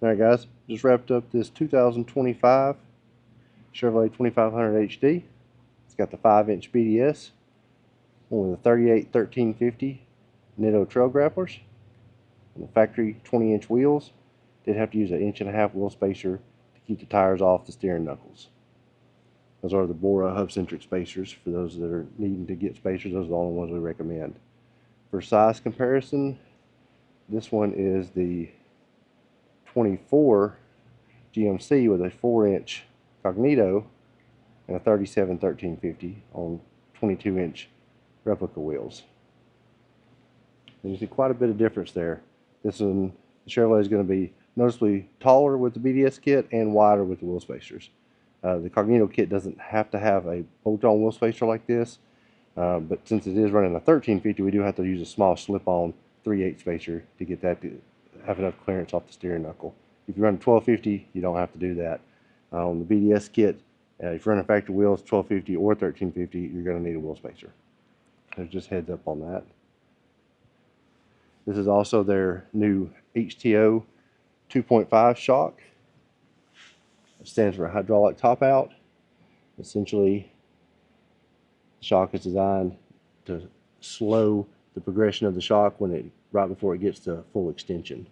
Alright guys, just wrapped up this 2025 Chevrolet 2500 HD. It's got the 5-inch BDS, one with the 38 1350 Nitto trail grapplers, and the factory 20-inch wheels. Did have to use an 1.5-inch wheel spacer to keep the tires off the steering knuckles. Those are the Bora hub-centric spacers. For those that are needing to get spacers, those are the only ones we recommend. For size comparison, this one is the 24 GMC with a 4-inch Cognito and a 37 1350 on 22-inch replica wheels. And you see quite a bit of difference there. This one, the Chevrolet, is going to be noticeably taller with the BDS kit and wider with the wheel spacers. The Cognito kit doesn't have to have a bolt-on wheel spacer like this, but since it is running a 1350, we do have to use a small slip-on 3/8 spacer to get that to have enough clearance off the steering knuckle. If you run a 1250, you don't have to do that. On the BDS kit, if you're running factory wheels, 1250 or 1350, you're going to need a wheel spacer. There's just heads up on that. This is also their new HTO 2.5 shock. It stands for hydraulic top out. Essentially, the shock is designed to slow the progression of the shock right before it gets to full extension.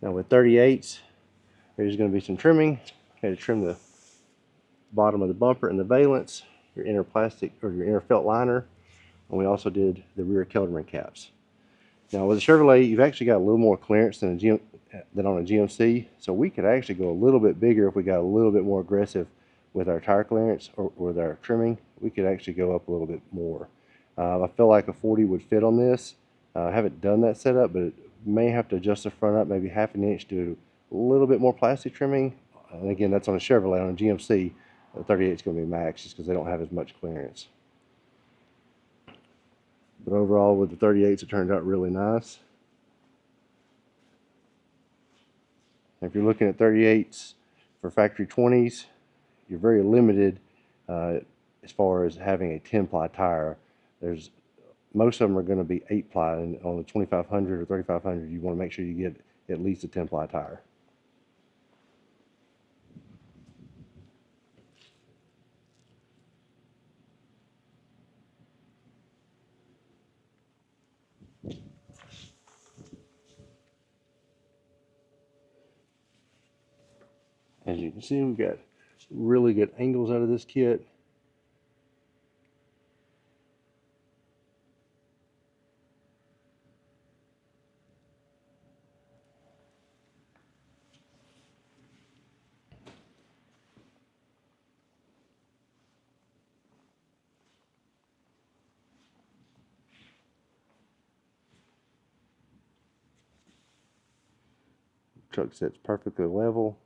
Now with 38s, there's going to be some trimming. Okay, to trim the bottom of the bumper and the valence, your inner plastic or your inner felt liner, and we also did the rear Kelderman caps. Now with the Chevrolet, you've actually got a little more clearance than on a GMC, so we could actually go a little bit bigger if we got a little bit more aggressive with our tire clearance or with our trimming. We could actually go up a little bit more. I feel like a 40 would fit on this. I haven't done that setup, but it may have to adjust the front up maybe 1/2 inch to a little bit more plastic trimming. And again, that's on a Chevrolet. On a GMC, the 38 is going to be max just because they don't have as much clearance. But overall, with the 38s, it turned out really nice. If you're looking at 38s for factory 20s, you're very limited as far as having a 10-ply tire. Most of them are going to be 8-ply, and on the 2500 or 3500, you want to make sure you get at least a 10-ply tire. As you can see, we've got really good angles out of this kit. Truck sits perfectly level,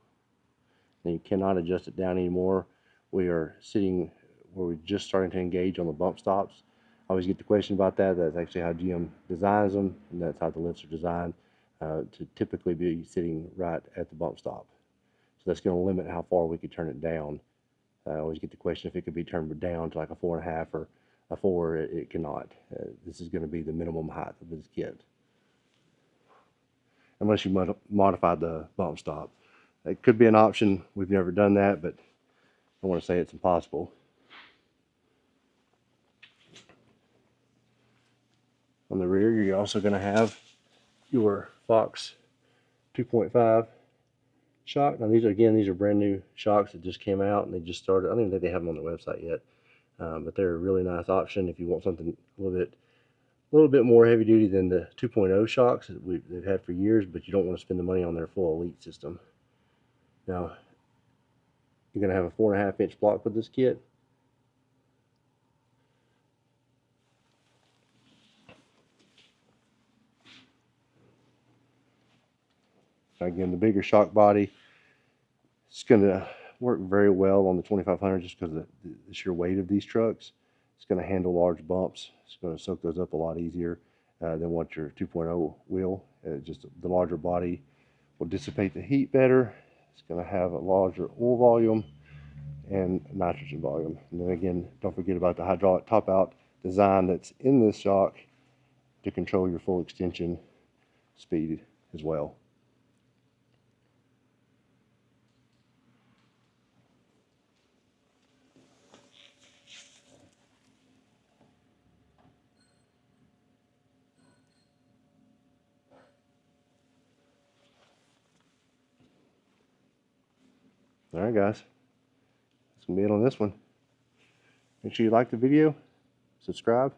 and you cannot adjust it down anymore. We are sitting where we're just starting to engage on the bump stops. I always get the question about that. That's actually how GM designs them, and that's how the lifts are designed to typically be sitting right at the bump stop. So that's going to limit how far we could turn it down. I always get the question if it could be turned down to like a 4.5 or a 4. It cannot. This is going to be the minimum height of this kit, unless you modify the bump stop. It could be an option. We've never done that, but I want to say it's impossible. On the rear, you're also going to have your Fox 2.5 shock. Now these are brand new shocks that just came out and they just started. I don't even think they have them on their website yet, but they're a really nice option if you want something a little bit more heavy duty than the 2.0 shocks that they've had for years, but you don't want to spend the money on their full elite system. Now you're going to have a 4.5-inch block with this kit. Again, the bigger shock body, it's going to work very well on the 2500 just because of the sheer weight of these trucks. It's going to handle large bumps. It's going to soak those up a lot easier than what your 2.0 will. Just the larger body will dissipate the heat better. It's going to have a larger oil volume and nitrogen volume. And then again, don't forget about the hydraulic top out design that's in this shock to control your full extension speed as well. Alright guys, that's going to be it on this one. Make sure you like the video, subscribe,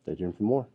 stay tuned for more.